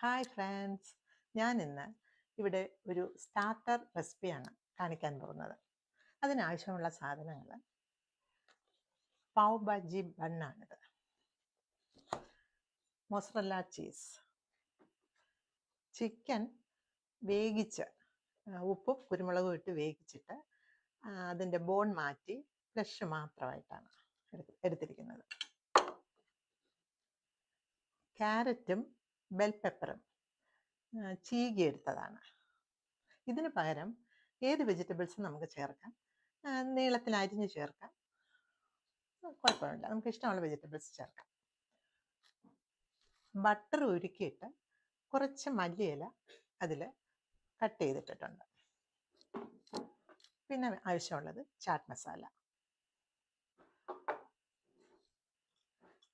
Hi friends, ഞാൻ ഇന്ന് ഇവിടെ ഒരു സ്റ്റാർട്ടർ റെസിപ്പിയാണ് കാണിക്കാൻ പോകുന്നത്. അതിനാവശ്യമുള്ള സാധനങ്ങൾ പാവ് ഭാജി ബണ്ണാണിത്, മൊസറല്ല ചീസ്, ചിക്കൻ വേവിച്ച് ഉപ്പും കുരുമുളകും ഇട്ട് വേവിച്ചിട്ട് അതിൻ്റെ ബോൺ മാറ്റി ഫ്ലഷ് മാത്രമായിട്ടാണ് എടുത്തിരിക്കുന്നത്. ക്യാരറ്റും ബെൽ പെപ്പറും ചീകി എടുത്തതാണ്. ഇതിന് പകരം ഏത് വെജിറ്റബിൾസും നമുക്ക് ചേർക്കാം. നീളത്തിൽ അരിഞ്ഞ് ചേർക്കാം, കുഴപ്പമില്ല, നമുക്ക് ഇഷ്ടമുള്ള വെജിറ്റബിൾസ് ചേർക്കാം. ബട്ടർ ഉരുക്കിയിട്ട് കുറച്ച് മല്ലിയില അതിൽ കട്ട് ചെയ്തിട്ടിട്ടുണ്ട്. പിന്നെ ആവശ്യമുള്ളത് ചാറ്റ് മസാല,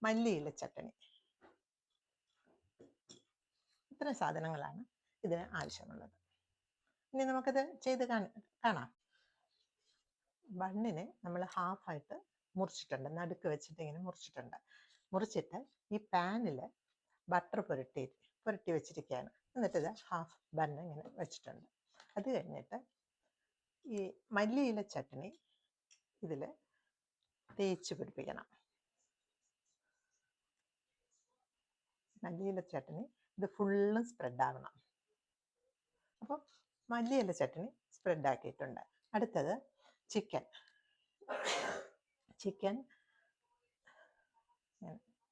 മല്ലിയില ചട്ടണി. ഇത്രയും സാധനങ്ങളാണ് ഇതിന് ആവശ്യമുള്ളത്. ഇനി നമുക്കത് ചെയ്ത് കാണാം. ബണ്ണിനെ നമ്മൾ ഹാഫായിട്ട് മുറിച്ചിട്ടുണ്ട്, നടുക്ക് വെച്ചിട്ട് ഇങ്ങനെ മുറിച്ചിട്ട് ഈ പാനിൽ ബട്ടർ പുരട്ടി വെച്ചിരിക്കുകയാണ്. എന്നിട്ട് ഇത് ഹാഫ് ബണ്ണ് ഇങ്ങനെ വെച്ചിട്ടുണ്ട്. അത് കഴിഞ്ഞിട്ട് ഈ മല്ലിയില ചട്നി ഇതിൽ തേച്ച് പിടിപ്പിക്കണം. മല്ലിയില ചട്നി ഇത് ഫുള്ളും സ്പ്രെഡ് ആവണം. അപ്പോൾ മല്ലിയില ചട്നി സ്പ്രെഡ് ആക്കിയിട്ടുണ്ട്. അടുത്തത് ചിക്കൻ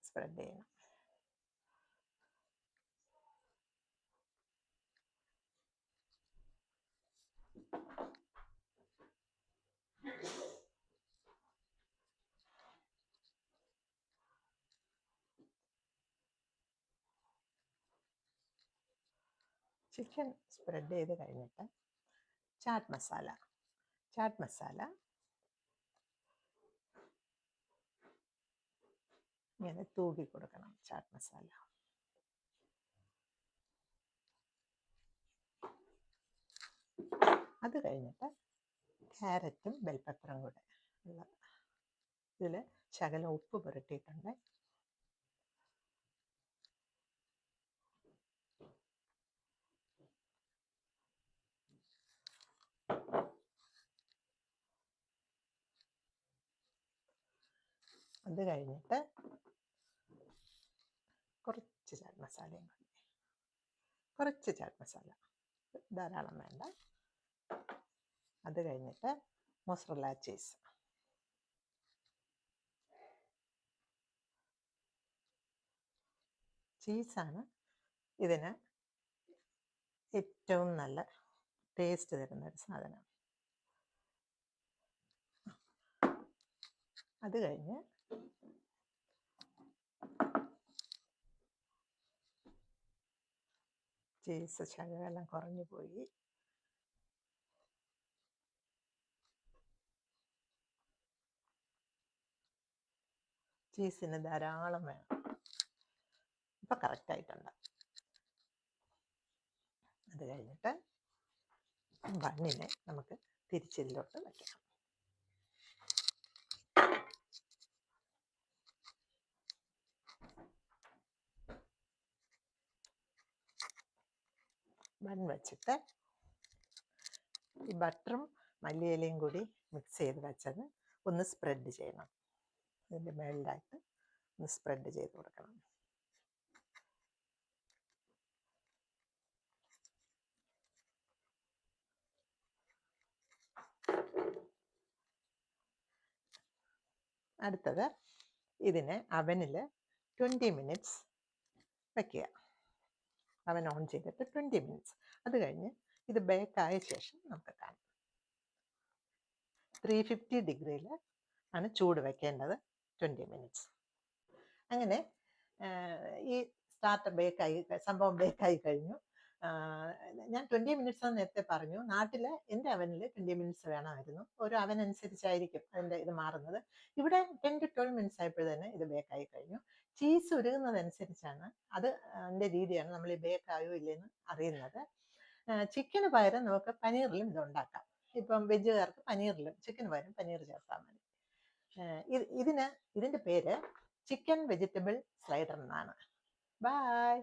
സ്പ്രെഡ് ചെയ്യണം. ചിക്കൻ സ്പ്രെഡ് ചെയ്ത് കഴിഞ്ഞിട്ട് ചാറ്റ് മസാല ഇങ്ങനെ തൂക്കി കൊടുക്കണം. ചാറ്റ് മസാല അത് കഴിഞ്ഞിട്ട് ക്യാരറ്റും ബെൽ പെപ്പറും കൂടെ ഉള്ളത് ഇതിൽ ശകലം ഉപ്പ് പുരട്ടിയിട്ടുണ്ട്. അത് കഴിഞ്ഞിട്ട് കുറച്ച് ചാറ്റ് മസാലയും കൂടി, കുറച്ച് ചാറ്റ് മസാല, ധാരാളം വേണ്ട. അത് കഴിഞ്ഞിട്ട് മൊസറല്ല ചീസാണ് ഇതിന് ഏറ്റവും നല്ല ടേസ്റ്റ് തരുന്ന ഒരു സാധനം. അത് കഴിഞ്ഞ് ചീസ് ശകലം കുറഞ്ഞു പോയി. ചീസിന് ധാരാളം വേണം. ഇപ്പം കറക്റ്റായിട്ടുണ്ട്. അത് കഴിഞ്ഞിട്ട് ബണ്ണിനെ നമുക്ക് തിരിച്ചിലോട്ട് വയ്ക്കണം. ബൺ വെച്ചിട്ട് ഈ ബട്ടറും മല്ലിയിലയും കൂടി മിക്സ് ചെയ്ത് വെച്ചത് ഒന്ന് സ്പ്രെഡ് ചെയ്യണം. ഇതിൻ്റെ മേളിലായിട്ട് ഒന്ന് സ്പ്രെഡ് ചെയ്ത് കൊടുക്കണം. അടുത്തത് ഇതിനെ അവനിൽ 20 മിനിറ്റ്സ് വയ്ക്കുക. അവൻ ഓൺ ചെയ്തിട്ട് 20 മിനിറ്റ്സ്. അത് കഴിഞ്ഞ് ഇത് ബേക്കായ ശേഷം നമുക്ക് കാണാം. 350 ഡിഗ്രിയിൽ ആണ് ചൂട് വയ്ക്കേണ്ടത്, 20 മിനിറ്റ്സ്. അങ്ങനെ ഈ സംഭവം ബേക്കായി കഴിഞ്ഞു. ഞാൻ 20 മിനിറ്റ്സ് എന്ന് നേരത്തെ പറഞ്ഞു. നാട്ടിലെ എൻ്റെ അവനിൽ 20 മിനിറ്റ്സ് വേണമായിരുന്നു. ഓരോ അവൻ അനുസരിച്ചായിരിക്കും അതിൻ്റെ ഇത് മാറുന്നത്. ഇവിടെ 10 to 12 മിനിറ്റ്സ് ആയപ്പോൾ തന്നെ ഇത് ബേക്കായി കഴിഞ്ഞു. ചീസ് ഉരുകുന്നതനുസരിച്ചാണ് അതിൻ്റെ രീതിയാണ് നമ്മൾ ഈ ബേക്കായോ ഇല്ലെന്ന് അറിയുന്നത്. ചിക്കന് പകരം നമുക്ക് പനീറിലും ഇത് ഉണ്ടാക്കാം. ഇപ്പം വെജുകാർക്ക് പനീറിലും ചിക്കന് പകരം പനീർ ചേർത്താൽ മതി. ഇതിൻ്റെ പേര് ചിക്കൻ വെജിറ്റബിൾ സ്ലൈഡർ എന്നാണ്. ബൈ.